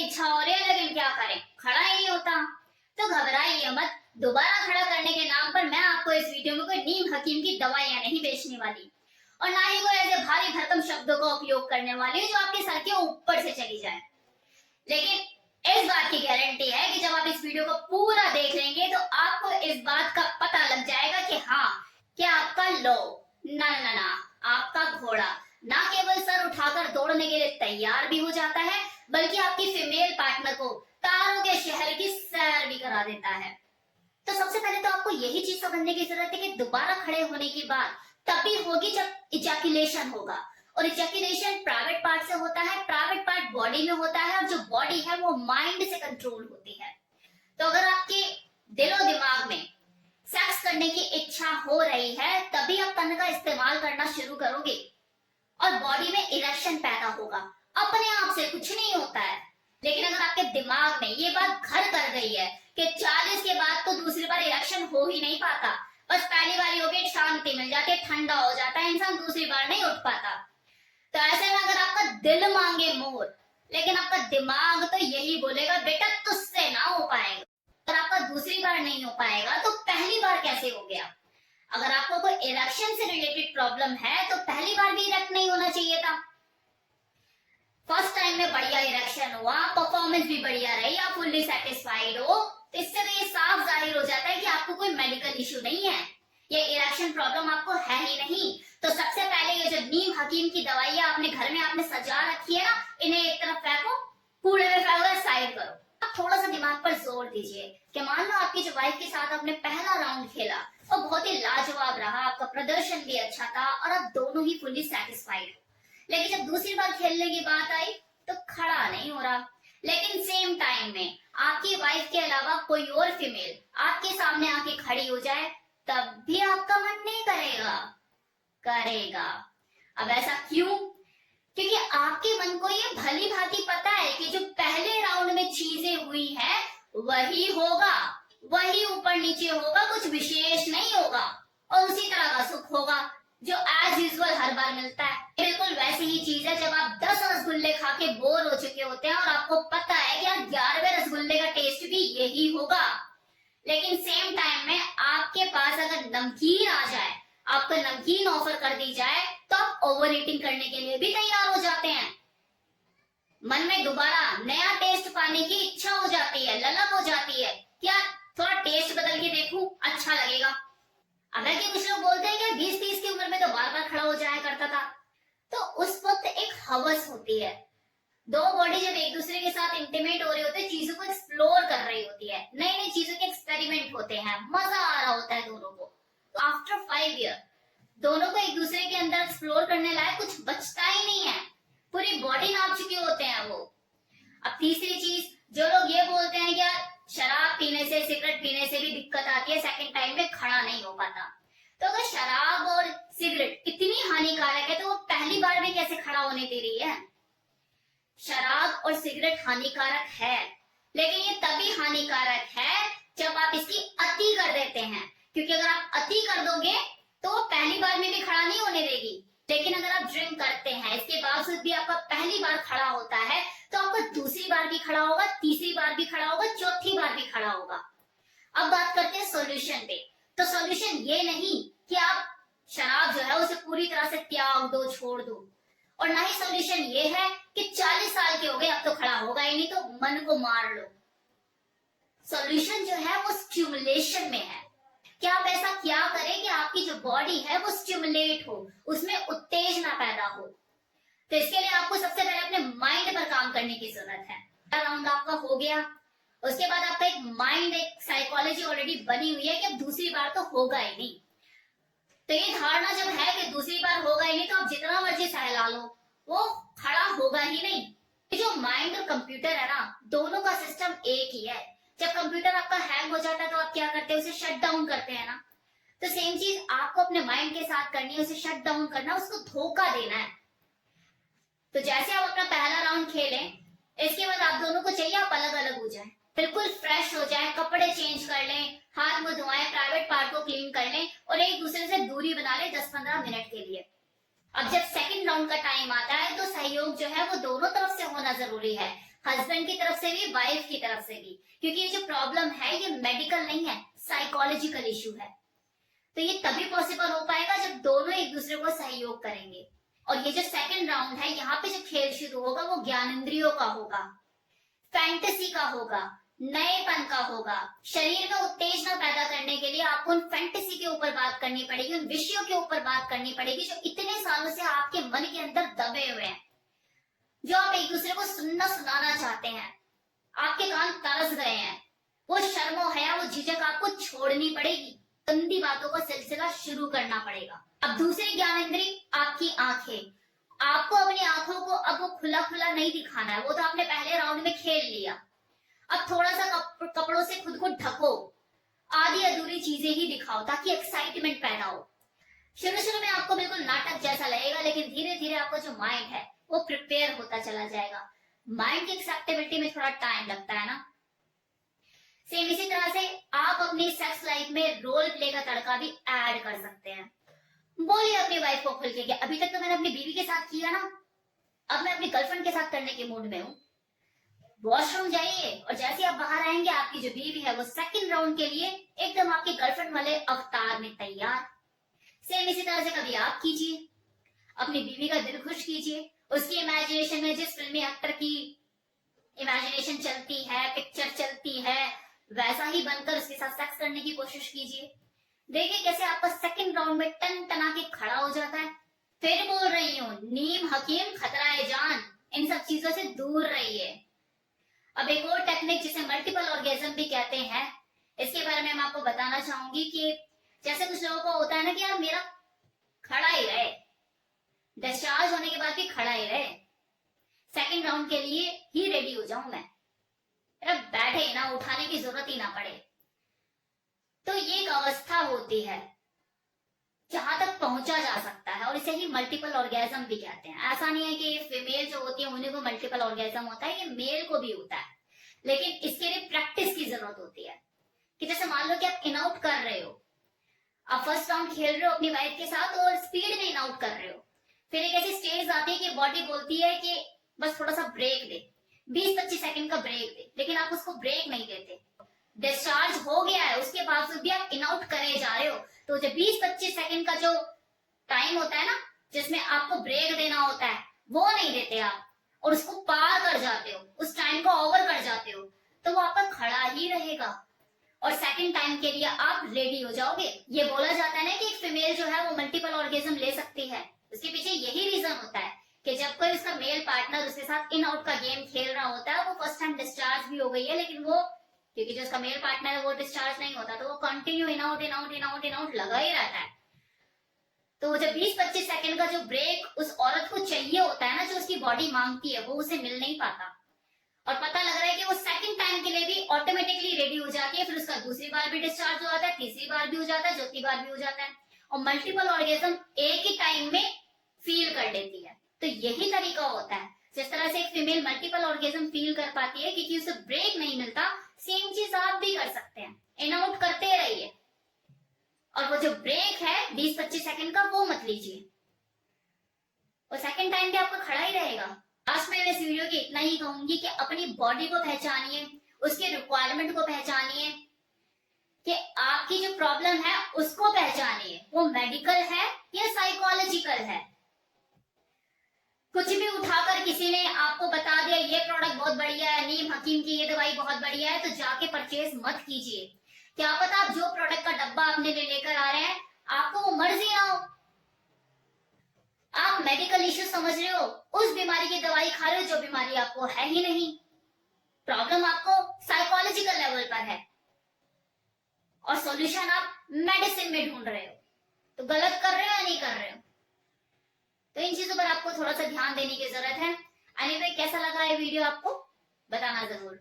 इच्छा हो रही है लेकिन क्या करें, खड़ा ही नहीं होता। तो घबराइए मत, दोबारा खड़ा करने के नाम पर मैं आपको इस वीडियो में कोई नीम हकीम की दवाइयां नहीं बेचने वाली और ना ही कोई ऐसे भारी भरकम शब्दों का उपयोग करने वाली जो आपके सर के ऊपर से चली जाए। लेकिन इस बात की गारंटी है कि जब आप इस वीडियो को पूरा देख लेंगे तो आपको इस बात का पता लग जाएगा कि हाँ, क्या आपका लो ना आपका घोड़ा ना केवल सर उठाकर दौड़ने के लिए तैयार भी हो जाता है बल्कि आपकी फीमेल पार्टनर को तारों के शहर की सैर भी करा देता है। तो सबसे पहले तो आपको यही चीज समझने की जरूरत है कि दोबारा खड़े होने की बात तभी होगी जब इजैकुलेशन होगा और इजैकुलेशन प्राइवेट पार्ट से होता है, प्राइवेट पार्ट बॉडी में होता है और जो बॉडी है वो माइंड से कंट्रोल होती है। तो अगर आपके दिलो दिमाग में सेक्स करने की इच्छा हो रही है तभी आप तन का इस्तेमाल करना शुरू करोगे और बॉडी में इरेक्शन पैदा होगा, अपने आप से कुछ नहीं होता है। लेकिन अगर आपके दिमाग में ये बात घर कर गई है कि 40 के बाद तो दूसरी बार इरेक्शन हो ही नहीं पाता, बस पहली बारी हो गई शांति मिल जाती है, ठंडा हो जाता है इंसान, दूसरी बार नहीं उठ पाता। तो ऐसे में अगर आपका दिल मांगे मोर लेकिन आपका दिमाग तो यही बोलेगा बेटा तुझसे ना हो पाएगा, अगर आपका दूसरी बार नहीं हो पाएगा तो पहली बार कैसे हो गया। अगर आपको कोई इरेक्शन से रिलेटेड प्रॉब्लम है तो पहली बार भी इरेक्ट नहीं होना चाहिए था। फर्स्ट टाइम में बढ़िया इरेक्शन हुआ, परफॉर्मेंस भी बढ़िया रही, आप फुल्ली सेटिस्फाइड हो, तो इससे तो ये साफ जाहिर हो जाता है कि आपको कोई मेडिकल इश्यू नहीं है, ये इरेक्शन प्रॉब्लम आपको है ही नहीं। तो सबसे पहले ये जो नीम हकीम की दवाइयां अपने घर में आपने सजा रखी है ना, इन्हें एक तरफ फेंको, कूड़े में फेंको, साइड करो। आप थोड़ा सा दिमाग पर जोर दीजिए कि मान लो आपकी जो वाइफ के साथ आपने पहला राउंड खेला और बहुत ही लाजवाब रहा, आपका प्रदर्शन भी अच्छा था और आप दोनों ही फुल्ली सेटिस्फाइड हो, लेकिन जब दूसरी बार खेलने की बात आई तो खड़ा नहीं हो रहा। लेकिन सेम टाइम में आपकी वाइफ के अलावा कोई और फीमेल आपके सामने आके खड़ी हो जाए तब भी आपका मन नहीं करेगा, करेगा। अब ऐसा क्यों? क्योंकि आपके मन को ये भली भांति पता है कि जो पहले राउंड में चीजें हुई है वही होगा, वही ऊपर नीचे होगा, कुछ विशेष नहीं होगा और उसी तरह का सुख होगा जो एज यूजुअल हर बार मिलता है। बिल्कुल वैसी ही चीज है जब आप 10 रसगुल्ले खा के बोर हो चुके होते हैं और आपको पता है कि यार 11वें रसगुल्ले का टेस्ट भी यही होगा, लेकिन सेम टाइम में आपके पास अगर नमकीन आ जाए, आपको नमकीन ऑफर कर दी जाए तो आप ओवर ईटिंग करने के लिए भी तैयार हो जाते हैं। मन में दोबारा नया टेस्ट पाने की इच्छा हो जाती है, ललक हो जाती है, क्या थोड़ा टेस्ट बदल के देखूं, अच्छा लगेगा। अगर कि कुछ लोग बोलते हैं कि 20-30 की उम्र में तो बार बार खड़ा हो जाया करता था, तो उस वक्त एक हवस होती है, दो बॉडी जब एक दूसरे के साथ इंटीमेट हो रही होती है, चीजों को एक्सप्लोर कर रही होती है, नई नई चीजों के एक्सपेरिमेंट होते हैं, मजा आ रहा होता है दोनों को। तो आफ्टर 5 ईयर दोनों को एक दूसरे के अंदर एक्सप्लोर करने लायक कुछ बचता ही नहीं है, पूरी बॉडी नाप चुके होते हैं वो। अब तीसरी चीज, जो लोग ये बोलते हैं कि यार शराब पीने से, सिगरेट पीने से भी दिक्कत आती है, सेकंड टाइम में खड़ा नहीं हो पाता, तो अगर शराब और सिगरेट इतनी हानिकारक है तो वो पहली बार में कैसे खड़ा होने दे रही है। शराब और सिगरेट हानिकारक है, लेकिन ये तभी हानिकारक है जब आप इसकी अति कर देते हैं, क्योंकि अगर आप अति कर दोगे तो वो पहली बार में भी खड़ा नहीं होने देगी। लेकिन अगर आप ड्रिंक करते हैं, इसके बावजूद भी आपका पहली बार खड़ा होता है तो आपका दूसरी बार भी खड़ा होगा, तीसरी बार भी खड़ा होगा, चौथी बार भी खड़ा होगा। अब बात करते हैं सॉल्यूशन पे। तो सॉल्यूशन ये नहीं कि आप शराब जो है उसे पूरी तरह से त्याग दो, छोड़ दो, और ना ही सॉल्यूशन ये है कि 40 साल के हो गए अब तो खड़ा होगा ही नहीं तो मन को मार लो। सॉल्यूशन जो है वो स्टिमुलेशन में है कि आप ऐसा क्या करें कि आपकी जो बॉडी है वो स्टिमुलेट हो, उसमें उत्तेजना पैदा हो। तो इसके लिए आपको सबसे पहले अपने माइंड पर काम करने की जरूरत है। राउंड आपका हो गया, उसके बाद आपका एक माइंड, एक साइकोलॉजी ऑलरेडी बनी हुई है कि अब दूसरी बार तो होगा ही नहीं। तो ये धारणा जब है कि दूसरी बार होगा ही नहीं तो आप जितना मर्जी सहला लो, वो खड़ा होगा ही नहीं। ये जो माइंड और कंप्यूटर है ना, दोनों का सिस्टम एक ही है। जब कंप्यूटर आपका हैंग हो जाता है तो आप क्या करते हैं, उसे शट डाउन करते हैं ना, तो सेम चीज आपको अपने माइंड के साथ करनी है, उसे शट डाउन करना, उसको धोखा देना है। तो जैसे आप अपना पहला राउंड खेलें, इसके बाद आप दोनों को चाहिए आप अलग अलग हो जाएं, बिल्कुल फ्रेश हो जाएं, कपड़े चेंज कर लें, हाथ मुंह धोएं, प्राइवेट पार्ट को क्लीन कर लें और एक दूसरे से दूरी बना लें 10-15 मिनट के लिए। अब जब सेकंड राउंड का टाइम आता है तो सहयोग जो है वो दोनों तरफ से होना जरूरी है। हस्बैंड की तरफ से भी, वाइफ की तरफ से भी, क्योंकि ये जो प्रॉब्लम है ये मेडिकल नहीं है, साइकोलॉजिकल इशू है। तो ये तभी पॉसिबल हो पाएगा जब दोनों एक दूसरे को सहयोग करेंगे। और ये जो सेकंड राउंड है, यहाँ पे जो खेल शुरू होगा वो ज्ञानेंद्रियों का होगा, फैंटेसी का होगा, नएपन का होगा। शरीर में उत्तेजना पैदा करने के लिए आपको उन फैंटेसी के ऊपर बात करनी पड़ेगी, उन विषयों के ऊपर बात करनी पड़ेगी जो इतने सालों से आपके मन के अंदर दबे हुए हैं, जो आप एक दूसरे को सुनाना चाहते हैं। आपके कान तरस गए हैं, वो शर्मो हया, वो झिझक आपको छोड़नी पड़ेगी, गंदी बातों का सिलसिला शुरू करना पड़ेगा। अब दूसरी ज्ञानेंद्रिय आपकी आंखें। आपको अपनी आंखों को अब वो खुला खुला नहीं दिखाना है, वो तो आपने पहले राउंड में खेल लिया। अब थोड़ा सा कपड़ों से खुद को ढको, आधी अधूरी चीजें ही दिखाओ ताकि एक्साइटमेंट पैदा हो। शुरू में आपको बिल्कुल नाटक जैसा लगेगा, लेकिन धीरे धीरे आपका जो माइंड है वो प्रिपेयर होता चला जाएगा। माइंड की एक्सेप्टेबिलिटी में थोड़ा टाइम लगता है ना। सेम इसी तरह से आप अपनी सेक्स लाइफ में रोल प्ले का तड़का भी ऐड कर सकते हैं। बोलिए अपनी वाइफ को खुल के कि अभी तक तो मैंने अपनी बीवी के साथ किया ना, अब मैं अपनी गर्लफ्रेंड के साथ करने के मूड में हूँ। वॉशरूम जाइए और जैसे आप बाहर आएंगे आपकी जो बीवी है वो सेकंड राउंड के लिए एकदम आपकी गर्लफ्रेंड वाले अवतार में तैयार। सेम इसी तरह से कभी आप कीजिए, अपनी बीवी का दिल खुश कीजिए, उसकी इमेजिनेशन में जिस फिल्मी एक्टर की इमेजिनेशन चलती है, पिक्चर चलती है, वैसा ही बनकर उसके साथ सेक्स करने की कोशिश कीजिए। देखिए कैसे आपका सेकंड राउंड में टन टना के खड़ा हो जाता है। फिर बोल रही हूँ, नीम हकीम खतरा है जान, इन सब चीजों से दूर रहिए। अब एक और टेक्निक जिसे मल्टीपल ऑर्गेज्म भी कहते हैं, इसके बारे में मैं आपको बताना चाहूंगी कि जैसे कुछ लोगों को होता है ना कि यार मेरा खड़ा ही रहे, डिस्चार्ज होने के बाद भी खड़ा ही रहे, सेकंड राउंड के लिए ही रेडी हो जाऊं मैं, बैठे ना, उठाने की जरूरत ही ना पड़े। तो ये एक अवस्था होती है जहां तक पहुंचा जा सकता है और इसे ही मल्टीपल ऑर्गेज्म भी कहते हैं। ऐसा नहीं है कि फीमेल जो होती है उन्हीं को मल्टीपल ऑर्गेज्म होता है, ये मेल को भी होता है, लेकिन इसके लिए प्रैक्टिस की जरूरत होती है। कि जैसे मान लो कि आप इन आउट कर रहे हो, आप फर्स्ट राउंड खेल रहे हो अपनी वाइफ के साथ और स्पीड में इन आउट कर रहे हो, फिर एक ऐसी स्टेज आती है कि बॉडी बोलती है कि बस थोड़ा सा ब्रेक दे, 20-25 सेकंड का ब्रेक दे, लेकिन आप उसको ब्रेक नहीं देते। डिस्चार्ज हो गया है उसके बावजूद भी आप इन आउट करे जा रहे हो, तो जो 20-25 सेकंड का जो टाइम होता है ना जिसमें आपको ब्रेक देना होता है वो नहीं देते आप, और उसको पार कर जाते हो, उस टाइम को ओवर कर जाते हो, तो वो आपका खड़ा ही रहेगा और सेकंड टाइम के लिए आप रेडी हो जाओगे। ये बोला जाता है ना कि एक फीमेल जो है वो मल्टीपल ऑर्गेज्म ले सकती है, उसके पीछे यही रीजन होता है कि जब कोई उसका मेल पार्टनर उसके साथ इन आउट का गेम खेल रहा होता है, वो फर्स्ट टाइम डिस्चार्ज भी हो गई है, लेकिन वो क्योंकि जो उसका मेल पार्टनर है वो डिस्चार्ज नहीं होता, तो वो continue in out in out in out in out लगा ही रहता है। तो जब 20-25 सेकंड का जो ब्रेक उस औरत को चाहिए होता है ना, जो उसकी बॉडी मांगती है, वो उसे मिल नहीं पाता और पता लग रहा है कि वो सेकंड टाइम के लिए भी ऑटोमेटिकली रेडी हो जाती है, फिर उसका दूसरी बार भी डिस्चार्ज हो जाता है, तीसरी बार भी हो जाता है, चौथी बार भी हो जाता है, और मल्टीपल ऑर्गेज्म एक ही टाइम में फील कर लेती है। तो यही तरीका होता है जिस तरह से एक फीमेल मल्टीपल ऑर्गेज्म फील कर पाती है, क्योंकि उसे ब्रेक नहीं मिलता। सेम चीज आप भी कर सकते हैं, इन आउट करते रहिए और वो जो ब्रेक है 20-25 सेकंड का वो मत लीजिए, और सेकंड टाइम भी आपका खड़ा ही रहेगा। लास्ट में इस वीडियो की इतना ही कहूंगी कि अपनी बॉडी को पहचानिए, उसके रिक्वायरमेंट को पहचानिए, कि आपकी जो प्रॉब्लम है उसको पहचानिए, वो मेडिकल है या साइकोलॉजिकल है। कुछ भी उठाकर किसी ने आपको बता दिया ये प्रोडक्ट बहुत बढ़िया है, नीम हकीम की ये दवाई बहुत बढ़िया है, तो जाके परचेज मत कीजिए। क्या पता आप जो प्रोडक्ट का डब्बा अपने लिए लेकर आ रहे हैं आपको वो मर्जी ना हो, आप मेडिकल इश्यू समझ रहे हो, उस बीमारी की दवाई खा रहे हो जो बीमारी आपको है ही नहीं। प्रॉब्लम आपको साइकोलॉजिकल लेवल पर है और सॉल्यूशन आप मेडिसिन में ढूंढ रहे हो, तो गलत कर रहे हो या नहीं कर रहे हो। तो इन चीजों पर आपको थोड़ा सा ध्यान देने की जरूरत है। एनीवे कैसा लगा ये वीडियो आपको बताना जरूर।